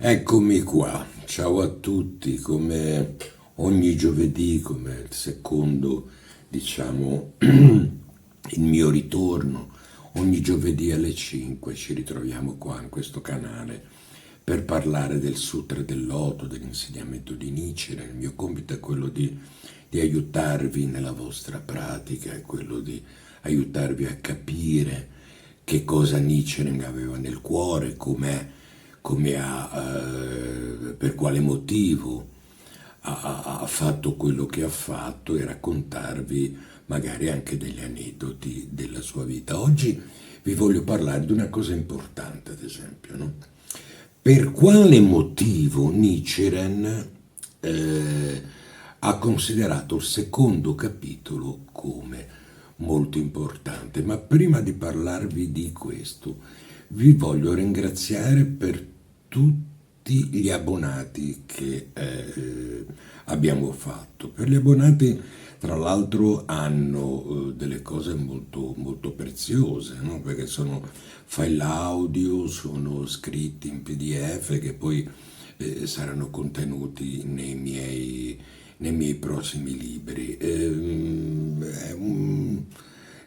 Eccomi qua, ciao a tutti, come ogni giovedì, come il secondo, diciamo, il mio ritorno, ogni giovedì alle 5 ci ritroviamo qua in questo canale per parlare del Sutra del Loto, dell'insegnamento di Nichiren. Il mio compito è quello di aiutarvi nella vostra pratica, è quello di aiutarvi a capire che cosa Nichiren aveva nel cuore, per quale motivo ha fatto quello che ha fatto e raccontarvi magari anche degli aneddoti della sua vita. Oggi vi voglio parlare di una cosa importante, ad esempio, no? Per quale motivo Nichiren ha considerato il secondo capitolo come molto importante. Ma prima di parlarvi di questo, vi voglio ringraziare per tutti gli abbonati che abbiamo fatto. Per gli abbonati, tra l'altro, hanno delle cose molto, molto preziose, no? Perché sono file audio, sono scritti in PDF che poi saranno contenuti nei miei prossimi libri. È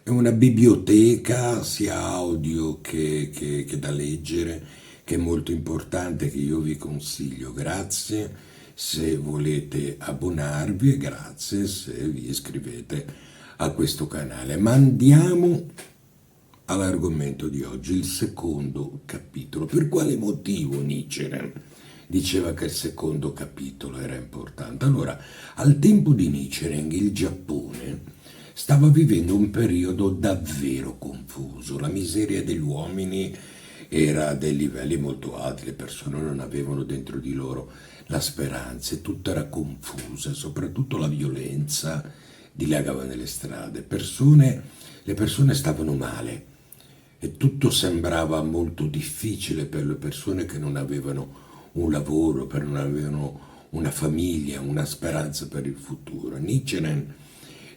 una biblioteca sia audio che da leggere, che è molto importante, che io vi consiglio. Grazie se volete abbonarvi e grazie se vi iscrivete a questo canale. Ma andiamo all'argomento di oggi, il secondo capitolo. Per quale motivo Nichiren diceva che il secondo capitolo era importante? Allora, al tempo di Nichiren il Giappone stava vivendo un periodo davvero confuso. La miseria degli uomini era a dei livelli molto alti, le persone non avevano dentro di loro la speranza, e tutto era confuso, soprattutto la violenza dilagava nelle strade. Le persone stavano male e tutto sembrava molto difficile per le persone che non avevano un lavoro, per non avevano una famiglia, una speranza per il futuro. Nichiren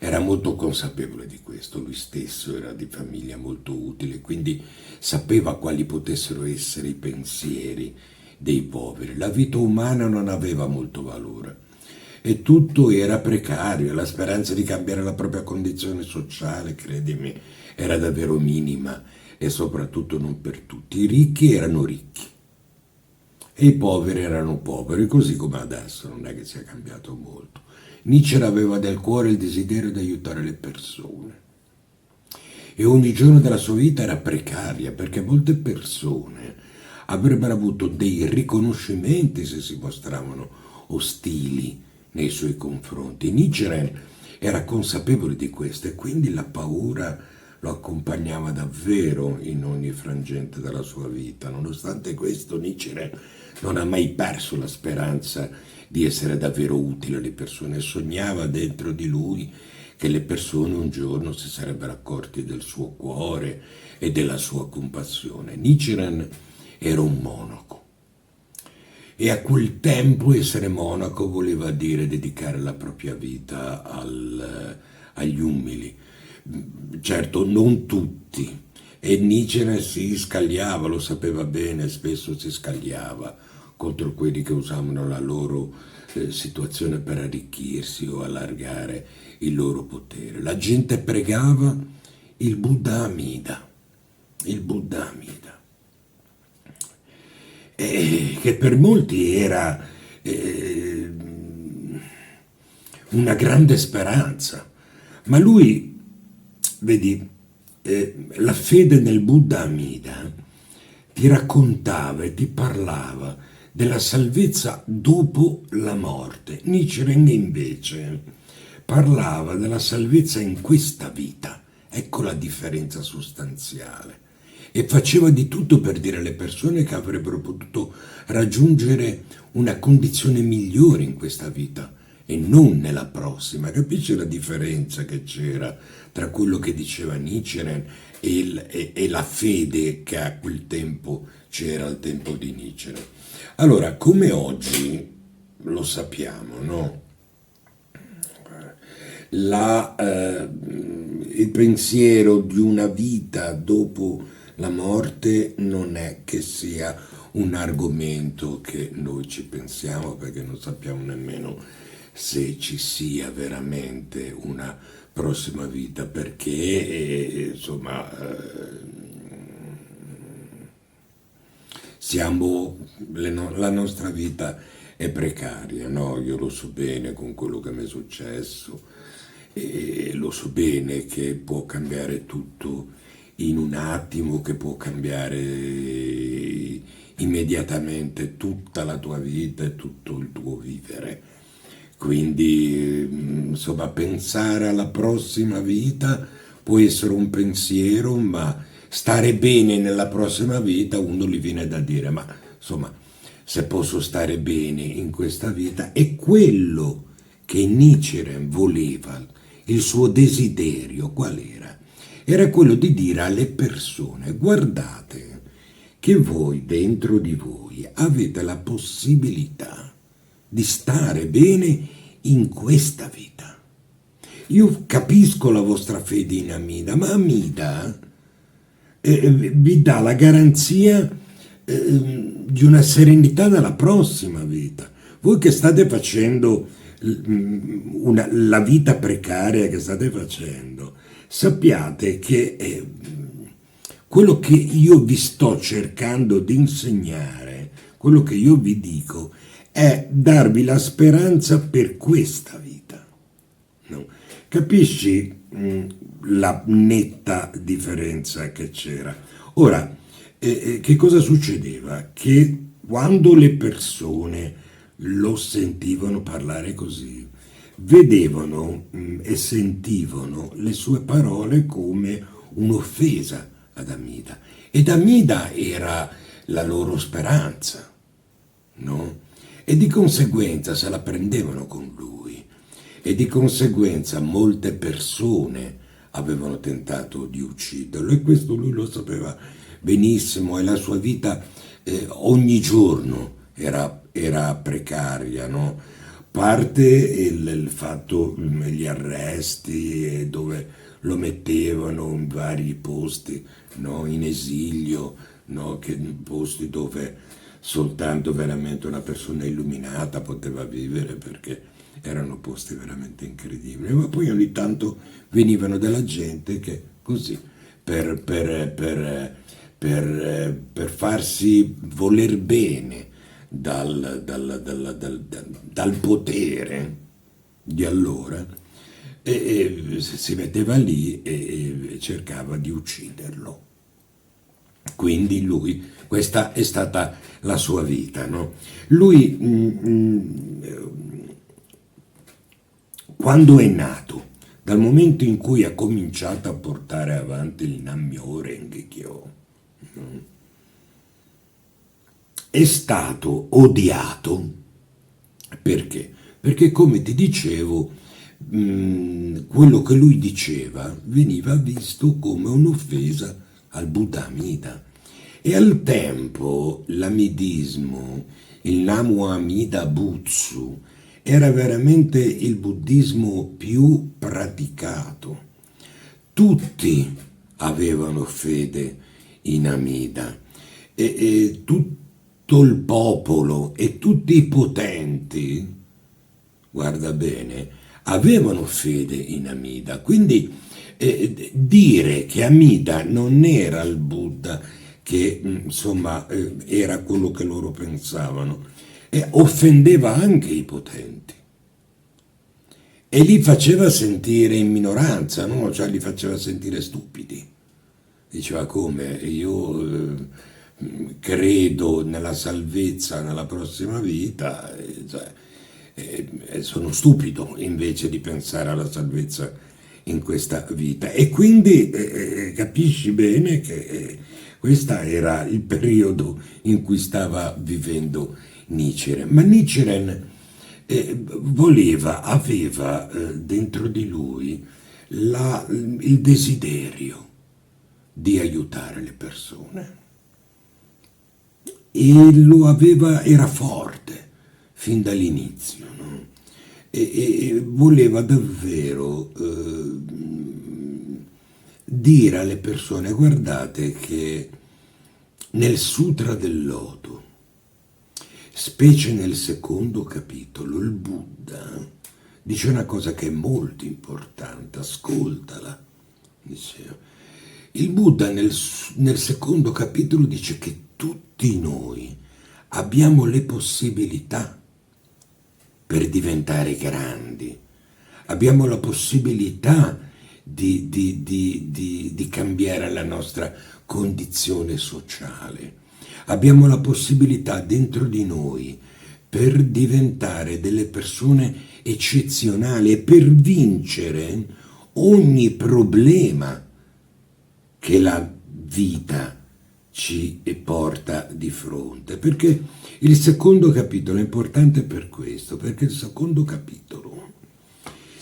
era molto consapevole di questo, lui stesso era di famiglia molto utile, quindi sapeva quali potessero essere i pensieri dei poveri. La vita umana non aveva molto valore e tutto era precario, la speranza di cambiare la propria condizione sociale, credimi, era davvero minima e soprattutto non per tutti. I ricchi erano ricchi e i poveri erano poveri, così come adesso, non è che sia cambiato molto. Nietzsche aveva nel cuore il desiderio di aiutare le persone e ogni giorno della sua vita era precaria, perché molte persone avrebbero avuto dei riconoscimenti se si mostravano ostili nei suoi confronti. Nietzsche era consapevole di questo e quindi la paura lo accompagnava davvero in ogni frangente della sua vita. Nonostante questo, Nietzsche non ha mai perso la speranza di essere davvero utile alle persone. Sognava dentro di lui che le persone un giorno si sarebbero accorti del suo cuore e della sua compassione. Nichiren era un monaco e a quel tempo essere monaco voleva dire dedicare la propria vita agli umili. Certo, non tutti, e Nichiren si scagliava, lo sapeva bene, spesso si scagliava contro quelli che usavano la loro situazione per arricchirsi o allargare il loro potere. La gente pregava il Buddha Amida, il Buddha Amida, che per molti era una grande speranza, ma lui, vedi, la fede nel Buddha Amida ti raccontava e ti parlava della salvezza dopo la morte. Nichiren invece parlava della salvezza in questa vita. Ecco la differenza sostanziale. E faceva di tutto per dire alle persone che avrebbero potuto raggiungere una condizione migliore in questa vita e non nella prossima. Capisci la differenza che c'era tra quello che diceva Nichiren e la fede che a quel tempo c'era al tempo di Nichiren? Allora, come oggi lo sappiamo, no? Il pensiero di una vita dopo la morte non è che sia un argomento che noi ci pensiamo perché non sappiamo nemmeno se ci sia veramente una prossima vita, perché insomma la nostra vita è precaria, no? Io lo so bene con quello che mi è successo e lo so bene che può cambiare tutto in un attimo, che può cambiare immediatamente tutta la tua vita e tutto il tuo vivere. Quindi, insomma, pensare alla prossima vita può essere un pensiero, ma stare bene nella prossima vita, uno gli viene da dire, ma insomma, se posso stare bene in questa vita, è quello che Nietzsche voleva, il suo desiderio, qual era? Era quello di dire alle persone, guardate che voi dentro di voi avete la possibilità di stare bene in questa vita. Io capisco la vostra fede in Amida, ma Amida vi dà la garanzia di una serenità nella prossima vita. Voi che state facendo la vita precaria che state facendo, sappiate che quello che io vi sto cercando di insegnare, quello che io vi dico, è darvi la speranza per questa vita. No? Capisci la netta differenza che c'era? Ora, che cosa succedeva? Che quando le persone lo sentivano parlare così, vedevano e sentivano le sue parole come un'offesa ad Amida. Ed Amida era la loro speranza, no? E di conseguenza se la prendevano con lui. E di conseguenza molte persone avevano tentato di ucciderlo, e questo lui lo sapeva benissimo, e la sua vita ogni giorno era precaria, no? Parte il fatto, gli arresti, dove lo mettevano in vari posti, no? In esilio, no? Posti dove soltanto veramente una persona illuminata poteva vivere, perché erano posti veramente incredibili. Ma poi ogni tanto venivano della gente che così, per farsi voler bene dal potere di allora, e si metteva lì e cercava di ucciderlo. Quindi lui, questa è stata la sua vita, no? Lui, quando è nato, dal momento in cui ha cominciato a portare avanti il Nammyo Renge-kyo, è stato odiato. Perché? Perché, come ti dicevo, quello che lui diceva veniva visto come un'offesa al Buddha Amida. E al tempo l'amidismo, il Namu Amida Butsu, era veramente il buddismo più praticato. Tutti avevano fede in Amida, e tutto il popolo e tutti i potenti, guarda bene, avevano fede in Amida. Quindi dire che Amida non era il Buddha, che insomma era quello che loro pensavano, offendeva anche i potenti e li faceva sentire in minoranza, no? Cioè li faceva sentire stupidi. Diceva, come? Io credo nella salvezza nella prossima vita, sono stupido invece di pensare alla salvezza in questa vita. E quindi capisci bene che questo era il periodo in cui stava vivendo Nichiren. Ma Nichiren aveva dentro di lui il desiderio di aiutare le persone, e lo aveva, era forte fin dall'inizio, no? E voleva davvero dire alle persone, guardate che nel Sutra del Loto specie nel secondo capitolo, il Buddha dice una cosa che è molto importante, ascoltala. Dice, il Buddha nel secondo capitolo dice che tutti noi abbiamo le possibilità per diventare grandi, abbiamo la possibilità di cambiare la nostra condizione sociale, abbiamo la possibilità dentro di noi per diventare delle persone eccezionali e per vincere ogni problema che la vita ci porta di fronte, perché il secondo capitolo è importante per questo, perché il secondo capitolo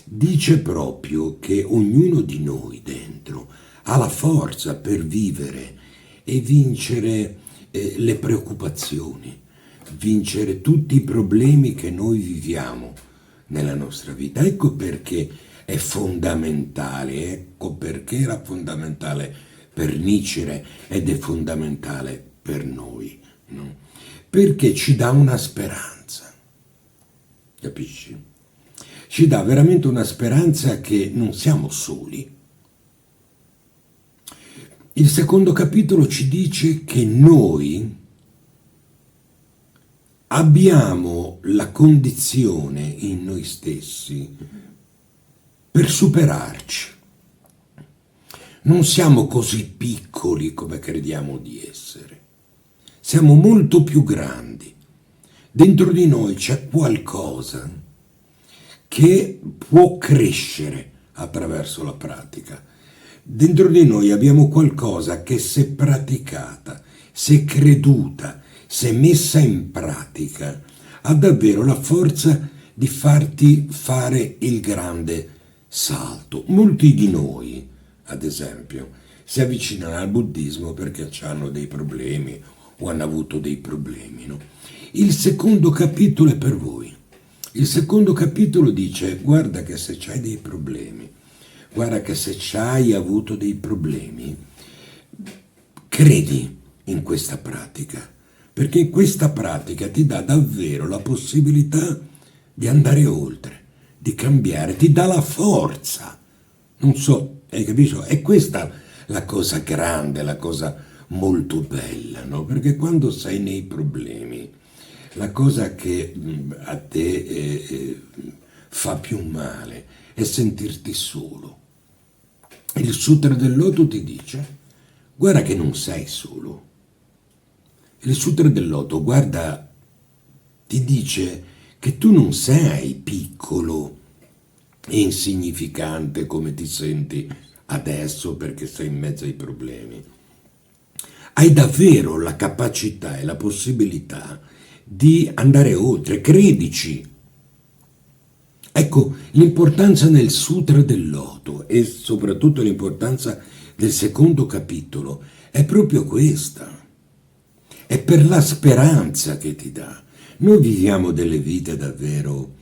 dice proprio che ognuno di noi dentro ha la forza per vivere e vincere le preoccupazioni, vincere tutti i problemi che noi viviamo nella nostra vita. Ecco perché è fondamentale, ecco perché era fondamentale per Nietzsche ed è fondamentale per noi, no? Perché ci dà una speranza, capisci? Ci dà veramente una speranza che non siamo soli. Il secondo capitolo ci dice che noi abbiamo la condizione in noi stessi per superarci. Non siamo così piccoli come crediamo di essere. Siamo molto più grandi. Dentro di noi c'è qualcosa che può crescere attraverso la pratica. Dentro di noi abbiamo qualcosa che, se praticata, se creduta, se messa in pratica, ha davvero la forza di farti fare il grande salto. Molti di noi, ad esempio, si avvicinano al buddismo perché hanno dei problemi o hanno avuto dei problemi, no? Il secondo capitolo è per voi. Il secondo capitolo dice: guarda che se c'hai dei problemi, guarda che se c'hai avuto dei problemi, credi in questa pratica, perché questa pratica ti dà davvero la possibilità di andare oltre, di cambiare, ti dà la forza. Non so, hai capito? È questa la cosa grande, la cosa molto bella, no? Perché quando sei nei problemi, la cosa che a te fa più male è sentirti solo. Il Sutra del Loto ti dice: guarda che non sei solo. Il Sutra del Loto, guarda, ti dice che tu non sei piccolo e insignificante come ti senti adesso perché sei in mezzo ai problemi. Hai davvero la capacità e la possibilità di andare oltre, credici. Ecco, l'importanza nel Sutra del Loto e soprattutto l'importanza del secondo capitolo è proprio questa. È per la speranza che ti dà. Noi viviamo delle vite davvero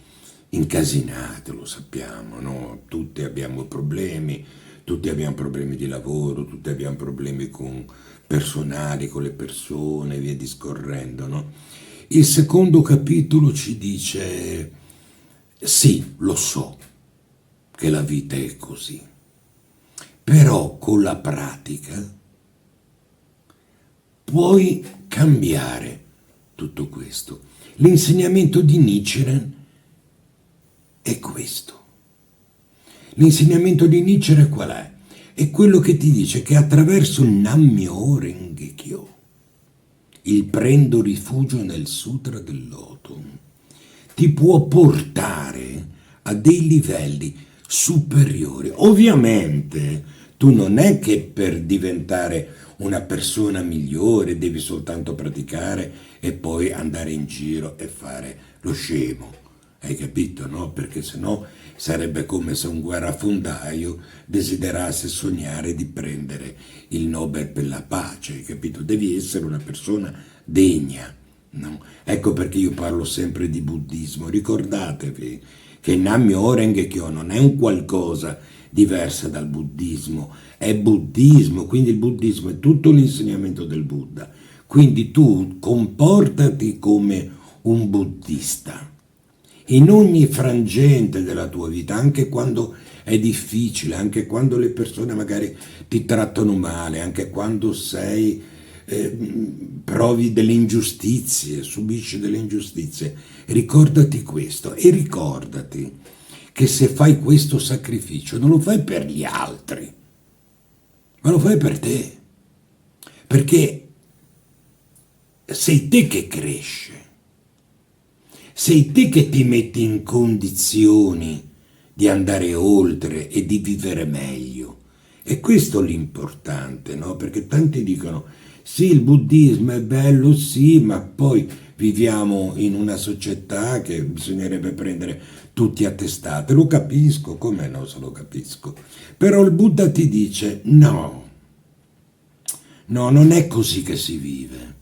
incasinate, lo sappiamo, no? Tutti abbiamo problemi di lavoro, tutti abbiamo problemi personali, con le persone, via discorrendo, no? Il secondo capitolo ci dice: sì, lo so che la vita è così, però con la pratica puoi cambiare tutto questo. L'insegnamento di Nietzsche è questo. L'insegnamento di Nietzsche qual è? È quello che ti dice che attraverso il Nammyo Renge Kyo, il prendo rifugio nel Sutra del Loto, ti può portare a dei livelli superiori. Ovviamente tu non è che per diventare una persona migliore devi soltanto praticare e poi andare in giro e fare lo scemo. Hai capito, no? Perché sennò sarebbe come se un guerrafondaio desiderasse sognare di prendere il Nobel per la pace, hai capito? Devi essere una persona degna, no? Ecco perché io parlo sempre di buddismo. Ricordatevi che il Nammyo Renge Kyo non è un qualcosa diverso dal buddismo, è buddismo, quindi il buddismo è tutto l'insegnamento del Buddha. Quindi tu comportati come un buddista. In ogni frangente della tua vita, anche quando è difficile, anche quando le persone magari ti trattano male, anche quando provi delle ingiustizie, subisci delle ingiustizie, ricordati questo e ricordati che se fai questo sacrificio non lo fai per gli altri, ma lo fai per te, perché sei te che cresce, sei te che ti metti in condizioni di andare oltre e di vivere meglio. E questo è l'importante, no? Perché tanti dicono, sì, il buddismo è bello, sì, ma poi viviamo in una società che bisognerebbe prendere tutti a testate. Lo capisco, come no se lo capisco. Però il Buddha ti dice, no, no, non è così che si vive.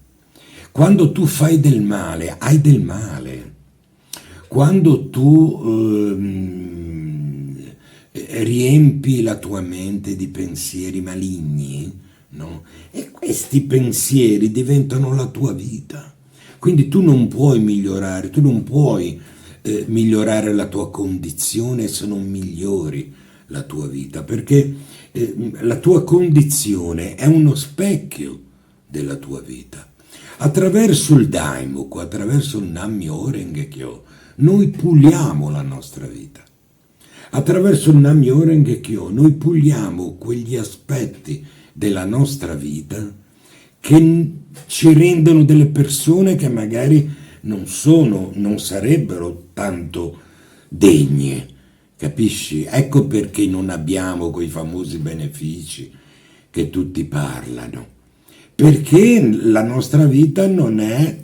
Quando tu fai del male, hai del male. Quando tu riempi la tua mente di pensieri maligni, no? E questi pensieri diventano la tua vita. Quindi tu non puoi migliorare, tu non puoi migliorare la tua condizione se non migliori la tua vita, perché la tua condizione è uno specchio della tua vita. Attraverso il Daimoku, attraverso il Nammyo Renge Kyo, noi puliamo la nostra vita. Attraverso il Nammyo Renge Kyo noi puliamo quegli aspetti della nostra vita che ci rendono delle persone che magari non sarebbero tanto degne, capisci? Ecco perché non abbiamo quei famosi benefici che tutti parlano, perché la nostra vita non è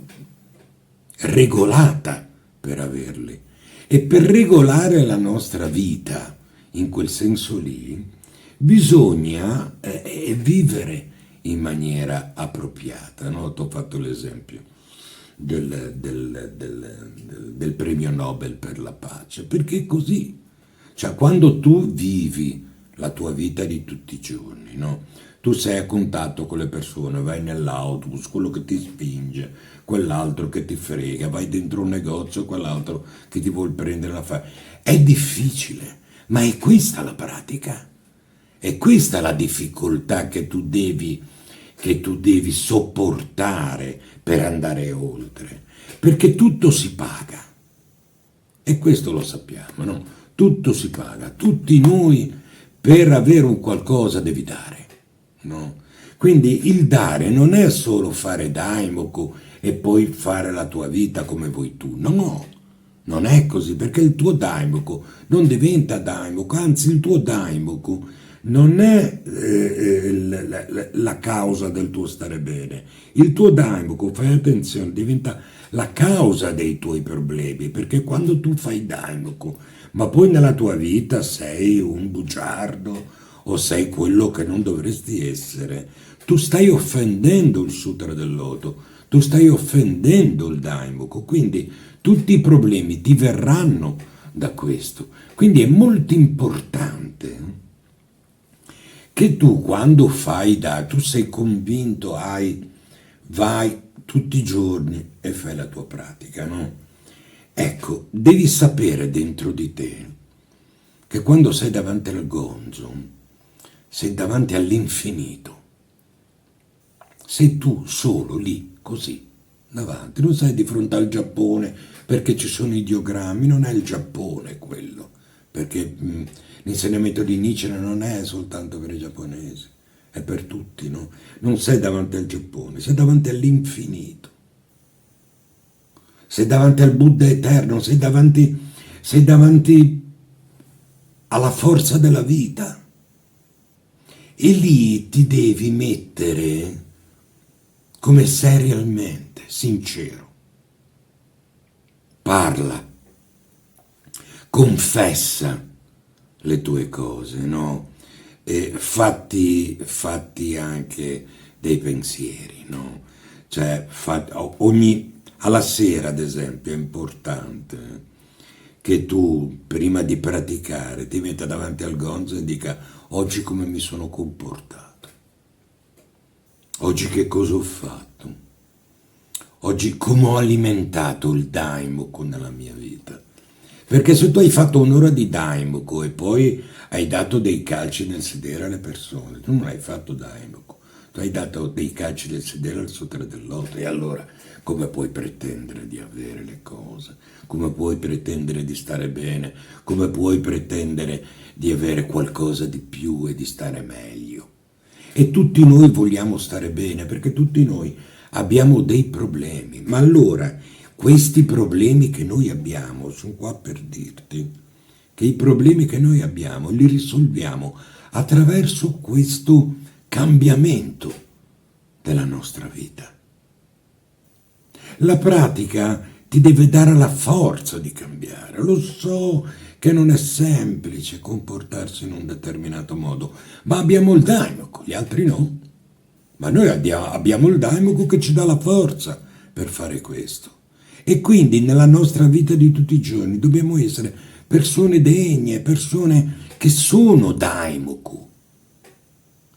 regolata per averli. E per regolare la nostra vita, in quel senso lì, bisogna vivere in maniera appropriata. No? Ti ho fatto l'esempio del premio Nobel per la pace, perché è così. Cioè, quando tu vivi la tua vita di tutti i giorni, no? Tu sei a contatto con le persone, vai nell'autobus, quello che ti spinge, quell'altro che ti frega, vai dentro un negozio, quell'altro che ti vuol prendere la fa. È difficile, ma è questa la pratica. È questa la difficoltà che tu devi sopportare per andare oltre. Perché tutto si paga. E questo lo sappiamo, no? Tutto si paga. Tutti noi per avere un qualcosa devi dare. No? Quindi il dare non è solo fare Daimoku e poi fare la tua vita come vuoi tu, no, non è così, perché il tuo Daimoku non diventa Daimoku, anzi il tuo Daimoku non è la causa del tuo stare bene, il tuo Daimoku, fai attenzione, diventa la causa dei tuoi problemi, perché quando tu fai Daimoku, ma poi nella tua vita sei un bugiardo, o sei quello che non dovresti essere, tu stai offendendo il Sutra del Loto, tu stai offendendo il Daimoku, quindi tutti i problemi ti verranno da questo. Quindi è molto importante che tu quando tu sei convinto, vai tutti i giorni e fai la tua pratica, no? Ecco, devi sapere dentro di te che quando sei davanti al gonzo, sei davanti all'infinito, sei tu solo lì, così, davanti, non sei di fronte al Giappone perché ci sono ideogrammi, non è il Giappone quello, perché l'insegnamento di Nietzsche non è soltanto per i giapponesi, è per tutti, no? Non sei davanti al Giappone, sei davanti all'infinito, sei davanti al Buddha eterno, sei davanti alla forza della vita. E lì ti devi mettere come serialmente, sincero. Parla, confessa le tue cose, no? E fatti anche dei pensieri, no? Cioè, alla sera, ad esempio, è importante che tu, prima di praticare, ti metta davanti al gonzo e dica: oggi come mi sono comportato? Oggi che cosa ho fatto? oggi come ho alimentato il Daimoku nella mia vita. Perché se tu hai fatto un'ora di Daimoku e poi hai dato dei calci nel sedere alle persone, tu non hai fatto Daimoku, tu hai dato dei calci nel sedere al Sutra del Loto, e allora come puoi pretendere di avere le cose? Come puoi pretendere di stare bene? Come puoi pretendere di avere qualcosa di più e di stare meglio? E tutti noi vogliamo stare bene perché tutti noi abbiamo dei problemi, ma allora questi problemi che noi abbiamo, sono qua per dirti che i problemi che noi abbiamo li risolviamo attraverso questo cambiamento della nostra vita. La pratica ti deve dare la forza di cambiare. Lo so che non è semplice comportarsi in un determinato modo, ma abbiamo il Daimoku, gli altri no. Ma noi abbiamo il Daimoku che ci dà la forza per fare questo. E quindi nella nostra vita di tutti i giorni dobbiamo essere persone degne, persone che sono Daimoku.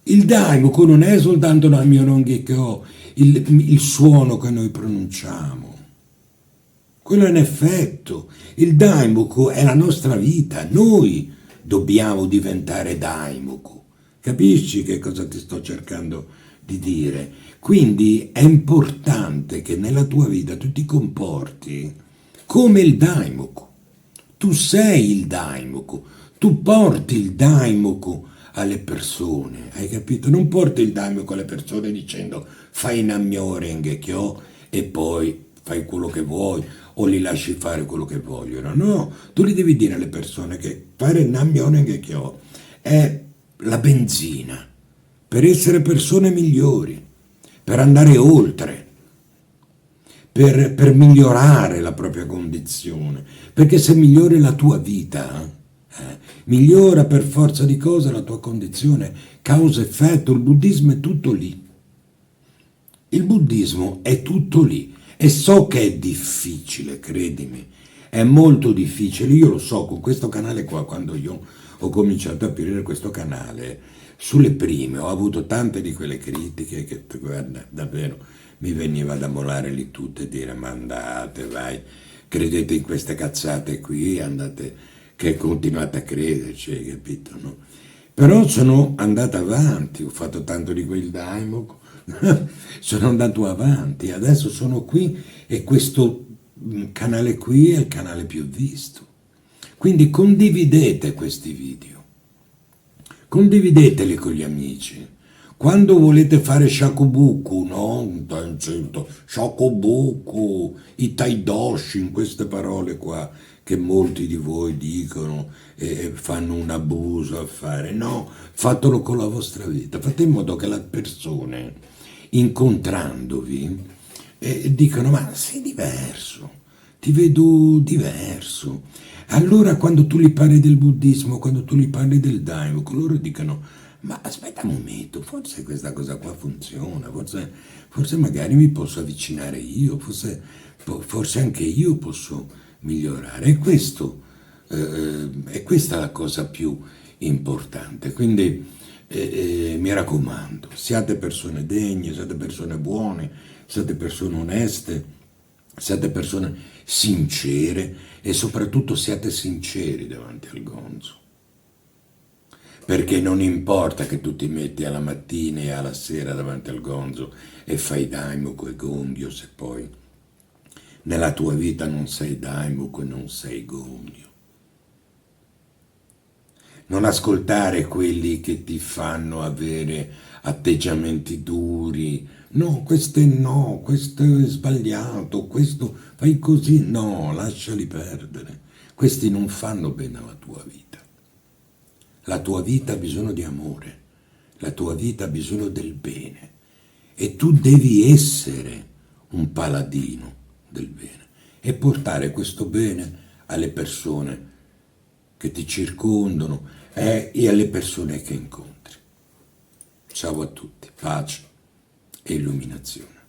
Il Daimoku non è soltanto la mia Rongekyo, il suono che noi pronunciamo. Quello è un effetto. Il Daimoku è la nostra vita. Noi dobbiamo diventare Daimoku. Capisci che cosa ti sto cercando di dire? Quindi è importante che nella tua vita tu ti comporti come il Daimoku. Tu sei il Daimoku. Tu porti il Daimoku alle persone, hai capito? Non porti il Daimoku alle persone dicendo fai Nammyo Renge-kyo e poi fai quello che vuoi o li lasci fare quello che vogliono. No, tu gli devi dire alle persone che fare Nammyo Renge-kyo è la benzina per essere persone migliori, per andare oltre, per migliorare la propria condizione, perché se migliori la tua vita, migliora per forza di cosa la tua condizione, causa-effetto. Il buddismo è tutto lì. Il buddismo è tutto lì. E so che è difficile, credimi, è molto difficile. Io lo so, con questo canale qua, quando io ho cominciato a aprire questo canale, sulle prime ho avuto tante di quelle critiche che, guarda, davvero mi veniva da molare lì tutte e dire ma andate, vai, credete in queste cazzate qui, andate, che continuate a crederci, hai capito, no? Però sono andato avanti, ho fatto tanto di quel Daimoku, sono andato avanti, adesso sono qui e questo canale qui è il canale più visto. Quindi condividete questi video, condivideteli con gli amici. Quando volete fare shakubuku, no? Shakubuku, i taidoshin, queste parole qua che molti di voi dicono e fanno un abuso a fare. No, fatelo con la vostra vita. Fate in modo che le persone, incontrandovi, dicono ma sei diverso, ti vedo diverso. Allora quando tu gli parli del buddismo, quando tu gli parli del Daimoku, loro dicono ma aspetta un momento, forse questa cosa qua funziona, forse magari mi posso avvicinare io, forse anche io posso migliorare. E questo, è questa la cosa più importante. Quindi mi raccomando, siate persone degne, siate persone buone, siate persone oneste, siate persone sincere e soprattutto siate sinceri davanti al Gonzo. Perché non importa che tu ti metti alla mattina e alla sera davanti al Gonzo e fai Daimoku e Gongyo, se poi nella tua vita non sei Daimoku e non sei Gongyo. Non ascoltare quelli che ti fanno avere atteggiamenti duri. No, questo è sbagliato, questo fai così. No, lasciali perdere. Questi non fanno bene alla tua vita. La tua vita ha bisogno di amore, la tua vita ha bisogno del bene e tu devi essere un paladino del bene e portare questo bene alle persone che ti circondano e alle persone che incontri. Ciao a tutti, pace e illuminazione.